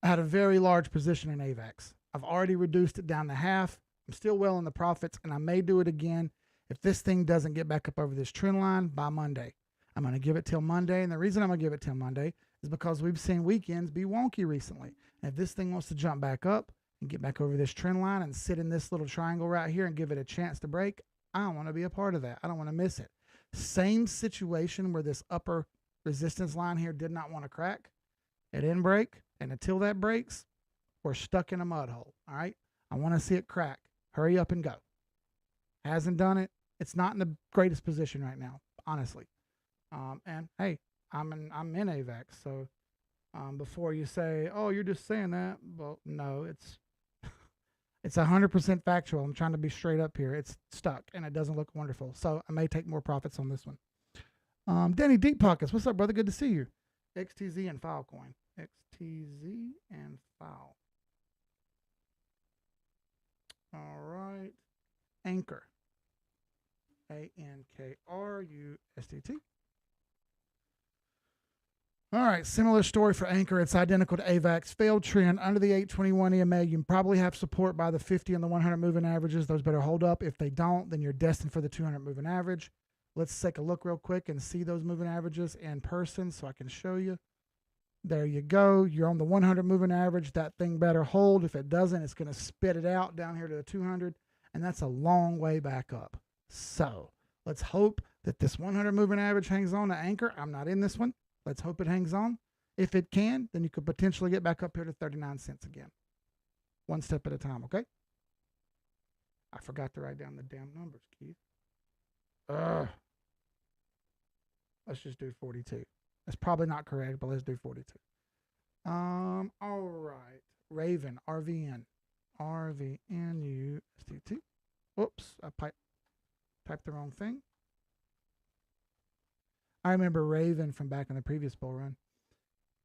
I had a very large position in AVAX. I've already reduced it down to half. I'm still well in the profits, and I may do it again if this thing doesn't get back up over this trend line by Monday. I'm going to give it till Monday, and the reason I'm going to give it till Monday is because we've seen weekends be wonky recently. And if this thing wants to jump back up and get back over this trend line and sit in this little triangle right here and give it a chance to break, I don't want to be a part of that. I don't want to miss it. Same situation where this upper resistance line here did not want to crack. It didn't break. And until that breaks, we're stuck in a mud hole. All right. I want to see it crack. Hurry up and go. Hasn't done it. It's not in the greatest position right now, honestly. And hey, I'm in AVAX. So before you say, oh, you're just saying that. Well, no, it's 100% factual. I'm trying to be straight up here. It's stuck and it doesn't look wonderful. So I may take more profits on this one. Danny Deep Pockets. What's up, brother? Good to see you. XTZ and Filecoin. XTZ and File. All right. Anchor. ANKRUSTT. All right, similar story for Anchor. It's identical to AVAX. Failed trend under the 821 EMA. You can probably have support by the 50 and the 100 moving averages. Those better hold up. If they don't, then you're destined for the 200 moving average. Let's take a look real quick and see those moving averages in person so I can show you. There you go. You're on the 100 moving average. That thing better hold. If it doesn't, it's going to spit it out down here to the 200, and that's a long way back up. So let's hope that this 100 moving average hangs on to Anchor. I'm not in this one. Let's hope it hangs on. If it can, then you could potentially get back up here to 39 cents again. One step at a time, okay? I forgot to write down the damn numbers, Keith. Let's just do 42. That's probably not correct, but let's do 42. All right. Raven, RVN. RVNUSDT. Whoops, I typed the wrong thing. I remember Raven from back in the previous bull run.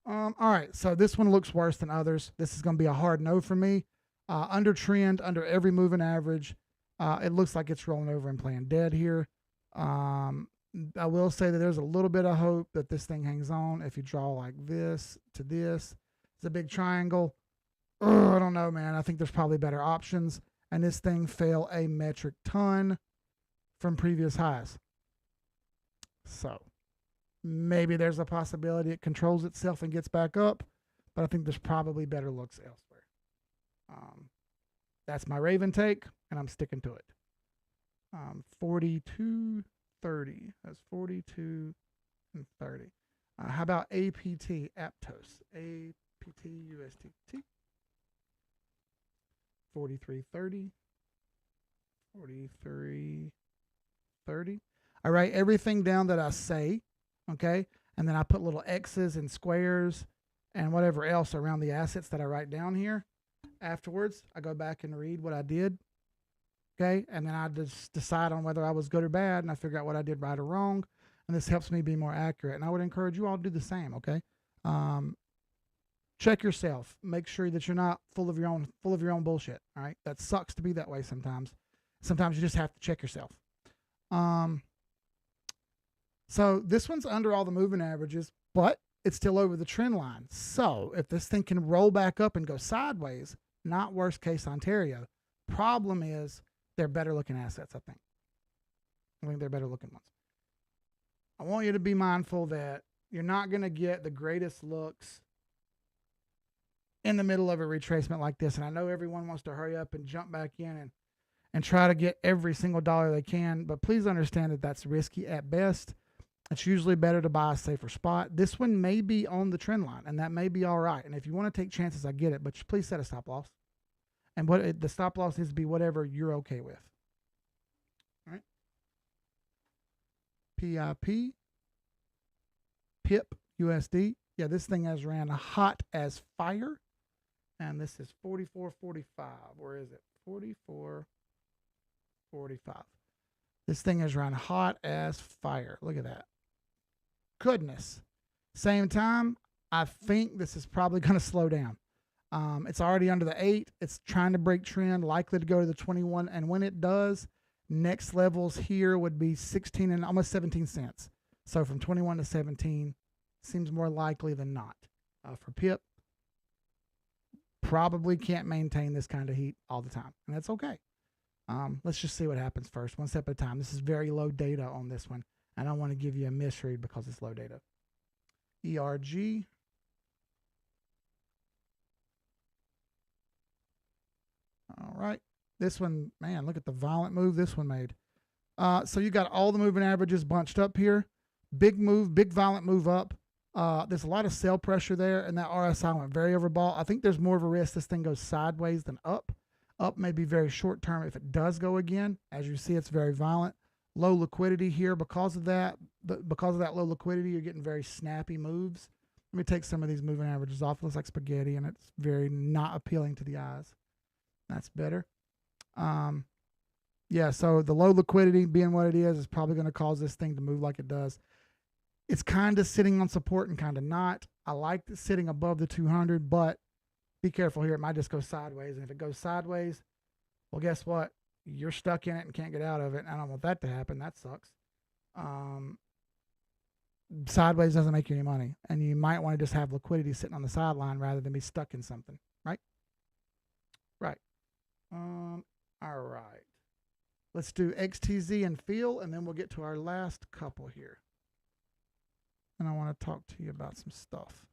All right, so this one looks worse than others. This is going to be a hard no for me. Under trend, under every moving average. It looks like it's rolling over and playing dead here. I will say that there's a little bit of hope that this thing hangs on. If you draw like this to this, it's a big triangle. I don't know, man. I think there's probably better options. And this thing fell a metric ton from previous highs. So maybe there's a possibility it controls itself and gets back up, but I think there's probably better looks elsewhere. That's my Raven take, and I'm sticking to it. 42.30. That's 42 and 30. How about APT, Aptos? APT USDT. 43.30. 43.30. I write everything down that I say, okay? And then I put little X's and squares and whatever else around the assets that I write down here. Afterwards, I go back and read what I did, okay? And then I just decide on whether I was good or bad, and I figure out what I did right or wrong. And this helps me be more accurate. And I would encourage you all to do the same, okay? Check yourself. Make sure that you're not full of your own bullshit, all right? That sucks to be that way sometimes. Sometimes you just have to check yourself. So this one's under all the moving averages, but it's still over the trend line. So if this thing can roll back up and go sideways, not worst case Ontario. Problem is they're better looking assets, I think. I think they're better looking ones. I want you to be mindful that you're not going to get the greatest looks in the middle of a retracement like this. And I know everyone wants to hurry up and jump back in and try to get every single dollar they can, but please understand that that's risky at best. It's usually better to buy a safer spot. This one may be on the trend line, and that may be all right. And if you want to take chances, I get it, but please set a stop loss. And the stop loss needs to be whatever you're okay with. All right. PIP, PIP, USD. Yeah, this thing has ran hot as fire. And this is 44.45. Where is it? 44.45. This thing has run hot as fire. Look at that. Goodness. Same time, I think this is probably going to slow down. It's already under the 8. It's trying to break trend, likely to go to the 21. And when it does, next levels here would be 16 and almost 17 cents. So from 21 to 17 seems more likely than not. For PIP, probably can't maintain this kind of heat all the time. And that's okay. Let's just see what happens first, one step at a time. This is very low data on this one. I don't want to give you a misread because it's low data. ERG. All right. This one, man, look at the violent move this one made. So you got all the moving averages bunched up here. Big move, big violent move up. There's a lot of sell pressure there, and that RSI went very overbought. I think there's more of a risk this thing goes sideways than up. Up may be very short term if it does go again. As you see, it's very violent. Low liquidity here because of that. Because of that low liquidity, you're getting very snappy moves. Let me take some of these moving averages off. It looks like spaghetti, and it's very not appealing to the eyes. That's better. Yeah, so the low liquidity being what it is probably going to cause this thing to move like it does. It's kind of sitting on support and kind of not. I like it sitting above the 200, but be careful here. It might just go sideways. And if it goes sideways, well, guess what? You're stuck in it and can't get out of it. I don't want that to happen. That sucks. Sideways doesn't make you any money. And you might want to just have liquidity sitting on the sideline rather than be stuck in something, right? Right. All right. Let's do XTZ and feel, and then we'll get to our last couple here. And I want to talk to you about some stuff.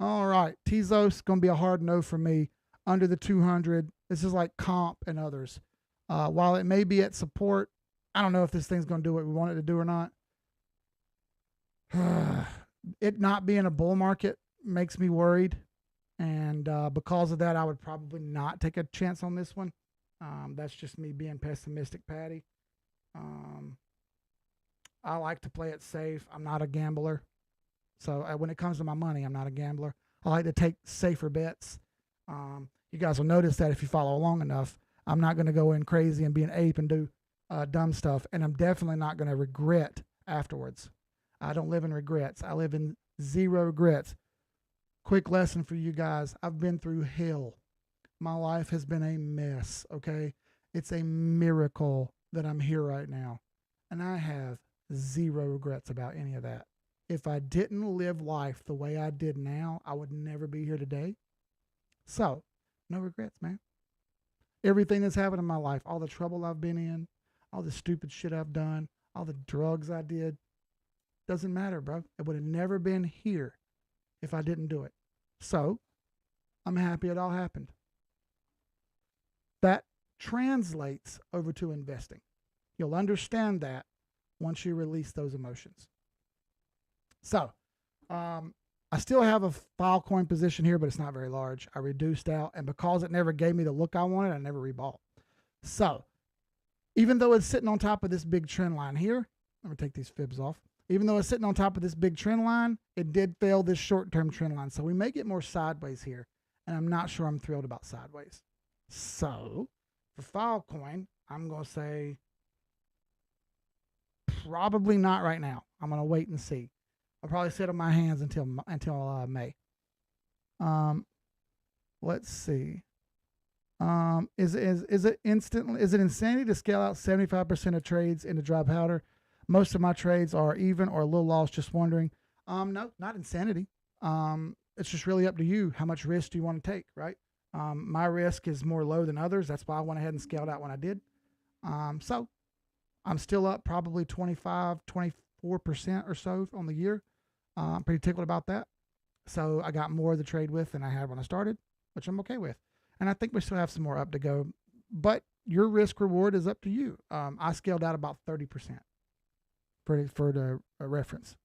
All right. Tezos going to be a hard no for me. Under the 200. This is like comp and others. While it may be at support, I don't know if this thing's going to do what we want it to do or not. It not being a bull market makes me worried. And because of that, I would probably not take a chance on this one. That's just me being pessimistic, Patty. I like to play it safe. I'm not a gambler. So when it comes to my money, I'm not a gambler. I like to take safer bets. You guys will notice that if you follow along enough, I'm not going to go in crazy and be an ape and do dumb stuff. And I'm definitely not going to regret afterwards. I don't live in regrets. I live in zero regrets. Quick lesson for you guys. I've been through hell. My life has been a mess, okay? It's a miracle that I'm here right now. And I have zero regrets about any of that. If I didn't live life the way I did now, I would never be here today. So, no regrets, man. Everything that's happened in my life, all the trouble I've been in, all the stupid shit I've done, all the drugs I did, doesn't matter, bro. It would have never been here if I didn't do it. So, I'm happy it all happened. That translates over to investing. You'll understand that once you release those emotions. So, I still have a Filecoin position here, but it's not very large. I reduced out, and because it never gave me the look I wanted, I never rebought. So, even though it's sitting on top of this big trend line here, let me take these fibs off. Even though it's sitting on top of this big trend line, it did fail this short-term trend line. So we may get more sideways here, and I'm not sure I'm thrilled about sideways. So, for Filecoin, I'm going to say probably not right now. I'm going to wait and see. I'll probably sit on my hands until May. Let's see. Is it insanity to scale out 75% of trades into dry powder? Most of my trades are even or a little loss. Just wondering. No, not insanity. It's just really up to you. How much risk do you want to take, right? My risk is more low than others. That's why I went ahead and scaled out when I did. So I'm still up probably 25, 24% or so on the year. I'm pretty tickled about that. So I got more of the trade with than I had when I started, which I'm okay with. And I think we still have some more up to go. But your risk reward is up to you. I scaled out about 30% for the reference.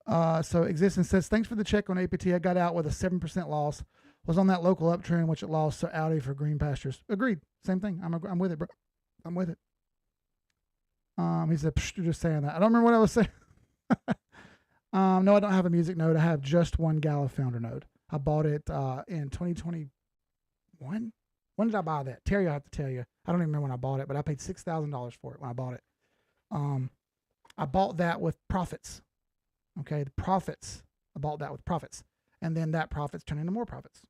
So Existence says, thanks for the check on APT. I got out with a 7% loss. Was on that local uptrend, which it lost to Audi for green pastures. Agreed. Same thing. I'm with it, bro. I'm with it. He said, you're just saying that. I don't remember what I was saying. No, I don't have a music node. I have just one GALA founder node. I bought it in 2021. When did I buy that? Terry, I have to tell you. I don't even remember when I bought it, but I paid $6,000 for it when I bought it. I bought that with profits. Okay, the profits. I bought that with profits. And then that profits turned into more profits.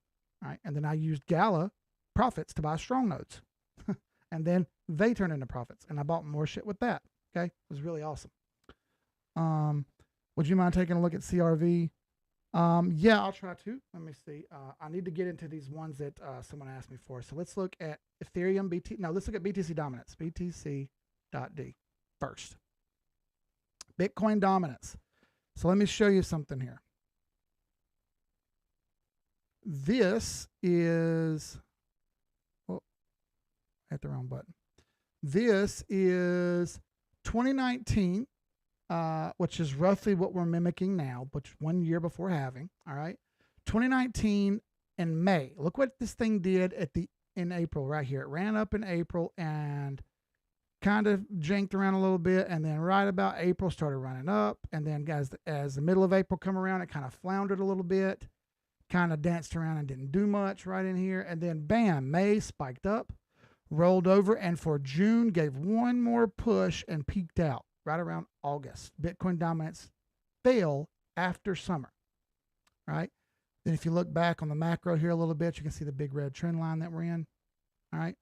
All right, and then I used GALA profits to buy strong nodes. And then they turned into profits. And I bought more shit with that. Okay, it was really awesome. Would you mind taking a look at CRV? Yeah, I'll try to. Let me see. I need to get into these ones that someone asked me for. So let's look at Ethereum, let's look at BTC dominance. BTC.D first. Bitcoin dominance. So let me show you something here. This is, well, hit the wrong button. This is 2019, which is roughly what we're mimicking now, but 1 year before halving. All right, 2019 in May. Look what this thing did in April right here. It ran up in April and kind of janked around a little bit, and then right about April started running up, and then as the middle of April come around, it kind of floundered a little bit, kind of danced around and didn't do much right in here, and then bam, May spiked up, rolled over, and for June gave one more push and peaked out right around August. Bitcoin dominance fell after summer, right? Then if you look back on the macro here a little bit, you can see the big red trend line that we're in, all right?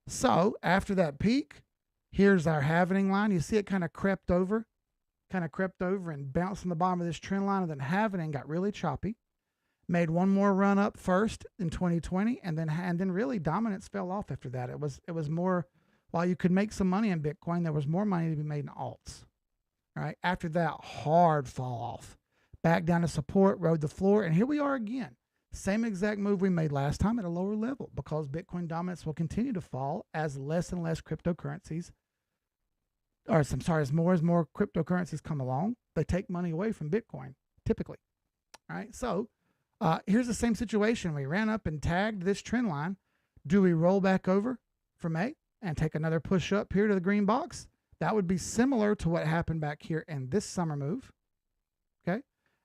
So after that peak, here's our halvening line. You see it kind of crept over and bounced on the bottom of this trend line, and then halvening got really choppy. Made one more run up first in 2020, and then really dominance fell off after that. It was more, while you could make some money in Bitcoin, there was more money to be made in alts. All right. After that, hard fall off. Back down to support, rode the floor, and here we are again. Same exact move we made last time at a lower level, because Bitcoin dominance will continue to fall as less and less cryptocurrencies, as more cryptocurrencies come along, they take money away from Bitcoin, typically. All right. So here's the same situation. We ran up and tagged this trend line. Do we roll back over for May and take another push up here to the green box? That would be similar to what happened back here in this summer move. Okay.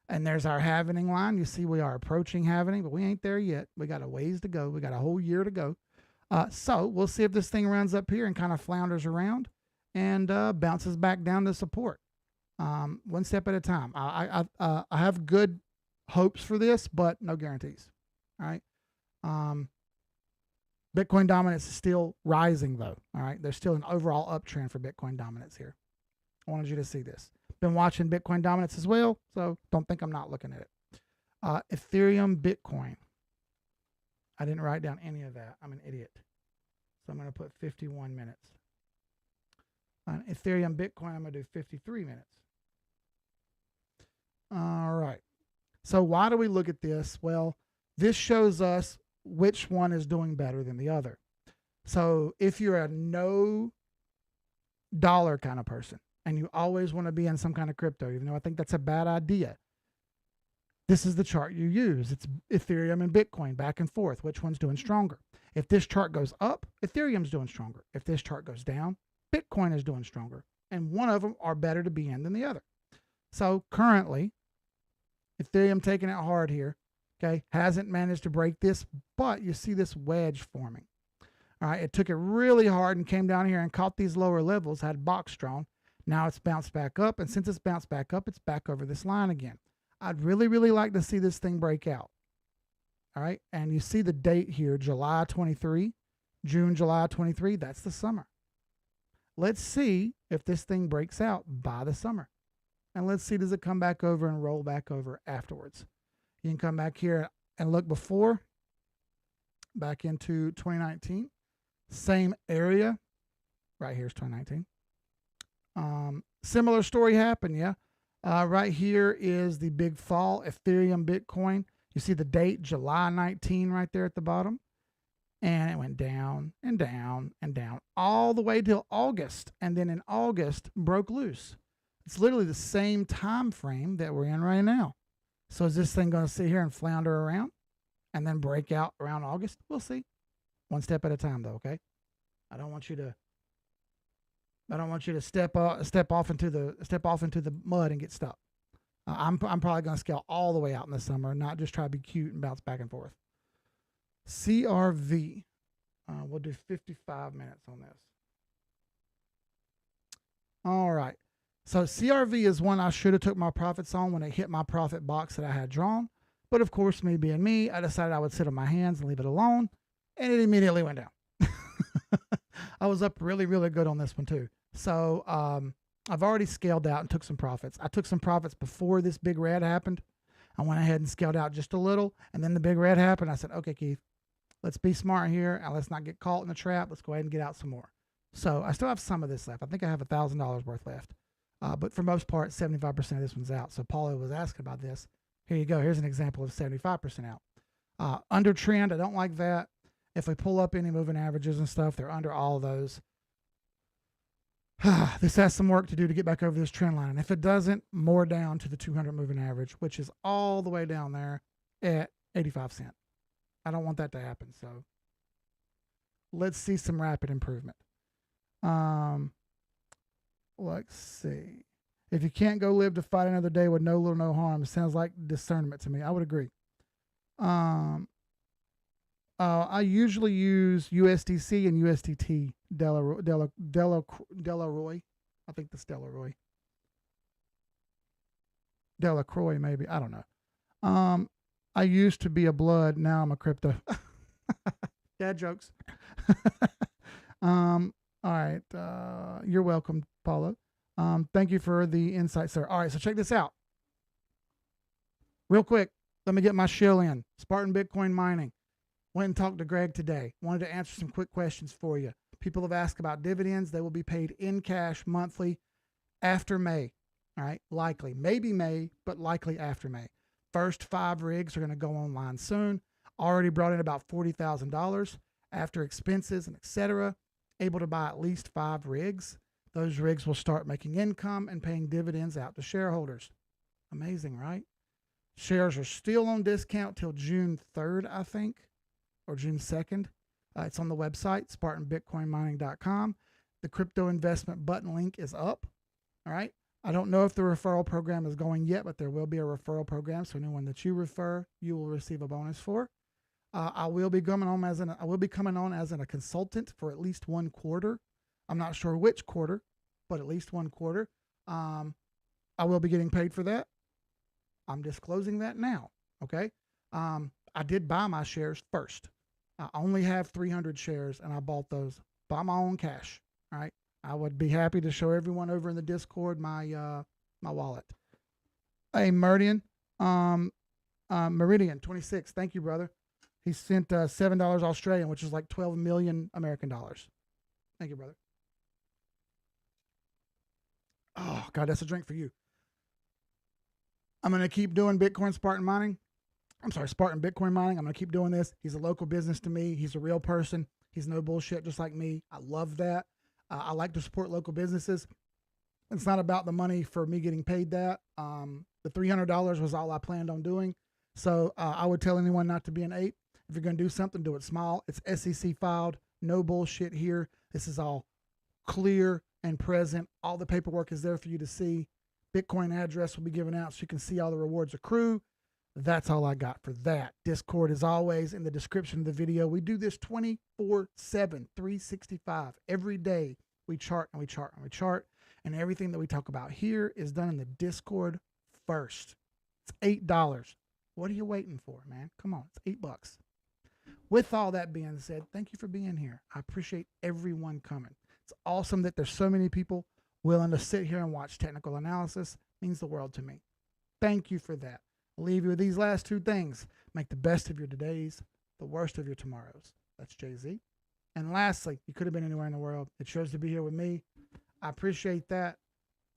And there's our halvening line. You see we are approaching halvening, but we ain't there yet. We got a ways to go. We got a whole year to go. So we'll see if this thing runs up here and kind of flounders around and bounces back down to support. One step at a time. I have good hopes for this, but no guarantees. All right. Bitcoin dominance is still rising, though. All right. There's still an overall uptrend for Bitcoin dominance here. I wanted you to see this. Been watching Bitcoin dominance as well, so don't think I'm not looking at it. Ethereum, Bitcoin. I didn't write down any of that. I'm an idiot. So I'm going to put 51 minutes. On Ethereum, Bitcoin, I'm going to do 53 minutes. All right. So why do we look at this? Well, this shows us which one is doing better than the other. So if you're a no dollar kind of person and you always want to be in some kind of crypto, even though I think that's a bad idea, this is the chart you use. It's Ethereum and Bitcoin back and forth. Which one's doing stronger? If this chart goes up, Ethereum's doing stronger. If this chart goes down, Bitcoin is doing stronger. And one of them are better to be in than the other. So currently, Ethereum taking it hard here, okay, hasn't managed to break this, but you see this wedge forming. All right, it took it really hard and came down here and caught these lower levels, had box drawn. Now it's bounced back up, and since it's bounced back up, it's back over this line again. I'd really, really like to see this thing break out. All right, and you see the date here, July 23, June, July 23, that's the summer. Let's see if this thing breaks out by the summer. And let's see, does it come back over and roll back over afterwards? You can come back here and look before, back into 2019. Same area. Right here's 2019. Similar story happened, yeah. Right here is the big fall, Ethereum, Bitcoin. You see the date, July 19, right there at the bottom. And it went down and down and down all the way till August. And then in August, broke loose. It's literally the same time frame that we're in right now. So is this thing going to sit here and flounder around and then break out around August? We'll see. One step at a time, though, okay? I don't want you to step off into the mud and get stuck. I'm probably going to scale all the way out in the summer, not just try to be cute and bounce back and forth. CRV. We'll do 55 minutes on this. All right. So CRV is one I should have took my profits on when it hit my profit box that I had drawn. But of course, me being me, I decided I would sit on my hands and leave it alone. And it immediately went down. I was up really, really good on this one too. So I've already scaled out and took some profits. I took some profits before this big red happened. I went ahead and scaled out just a little. And then the big red happened. I said, okay, Keith, let's be smart here and let's not get caught in the trap. Let's go ahead and get out some more. So I still have some of this left. I think I have $1,000 worth left. But for most part, 75% of this one's out. So Paula was asking about this. Here you go. Here's an example of 75% out. Under trend, I don't like that. If we pull up any moving averages and stuff, they're under all of those. This has some work to do to get back over this trend line. If it doesn't, more down to the 200 moving average, which is all the way down there at 85 cents. I don't want that to happen. So let's see some rapid improvement. Let's see. If you can't go live to fight another day with no little no harm, it sounds like discernment to me. I would agree. I usually use USDC and USDT. Delacroix. I think that's Delacroix. Delacroix, maybe. I don't know. I used to be a blood. Now I'm a crypto. Dad jokes. All right. You're welcome, Paula. Thank you for the insight, sir. All right, so check this out. Real quick, let me get my shill in. Spartan Bitcoin mining. Went and talked to Greg today. Wanted to answer some quick questions for you. People have asked about dividends. They will be paid in cash monthly after May. All right, likely. Maybe May, but likely after May. First 5 rigs are going to go online soon. Already brought in about $40,000 after expenses and etc. Able to buy at least 5 rigs. Those rigs will start making income and paying dividends out to shareholders. Amazing, right? Shares are still on discount till June 3rd, I think, or June 2nd. It's on the website, SpartanBitcoinMining.com. The crypto investment button link is up. All right. I don't know if the referral program is going yet, but there will be a referral program. So anyone that you refer, you will receive a bonus for. I will be coming on as a consultant for at least 1 quarter. I'm not sure which quarter, but at least 1 quarter. I will be getting paid for that. I'm disclosing that now. Okay. I did buy my shares first. I only have 300 shares and I bought those by my own cash. All right. I would be happy to show everyone over in the Discord my wallet. Hey, Meridian, Meridian 26. Thank you, brother. He sent $7 Australian, which is like 12 million American dollars. Thank you, brother. Oh, God, that's a drink for you. I'm going to keep doing Spartan Bitcoin mining. I'm going to keep doing this. He's a local business to me. He's a real person. He's no bullshit, just like me. I love that. I like to support local businesses. It's not about the money for me getting paid that. The $300 was all I planned on doing. So I would tell anyone not to be an ape. If you're going to do something, do it small. It's SEC filed. No bullshit here. This is all clear and present. All the paperwork is there for you to see. Bitcoin address will be given out so you can see all the rewards accrue. That's all I got for that. Discord is always in the description of the video. We do this 24/7, 365. Every day we chart and we chart and we chart. And everything that we talk about here is done in the Discord first. It's $8. What are you waiting for, man? Come on, it's $8. With all that being said, thank you for being here. I appreciate everyone coming. It's awesome that there's so many people willing to sit here and watch technical analysis. It means the world to me. Thank you for that. I'll leave you with these last 2 things. Make the best of your todays, the worst of your tomorrows. That's Jay-Z. And lastly, you could have been anywhere in the world. It chose to be here with me. I appreciate that.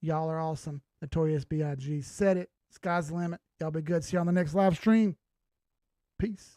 Y'all are awesome. Notorious B.I.G. said it. Sky's the limit. Y'all be good. See you on the next live stream. Peace.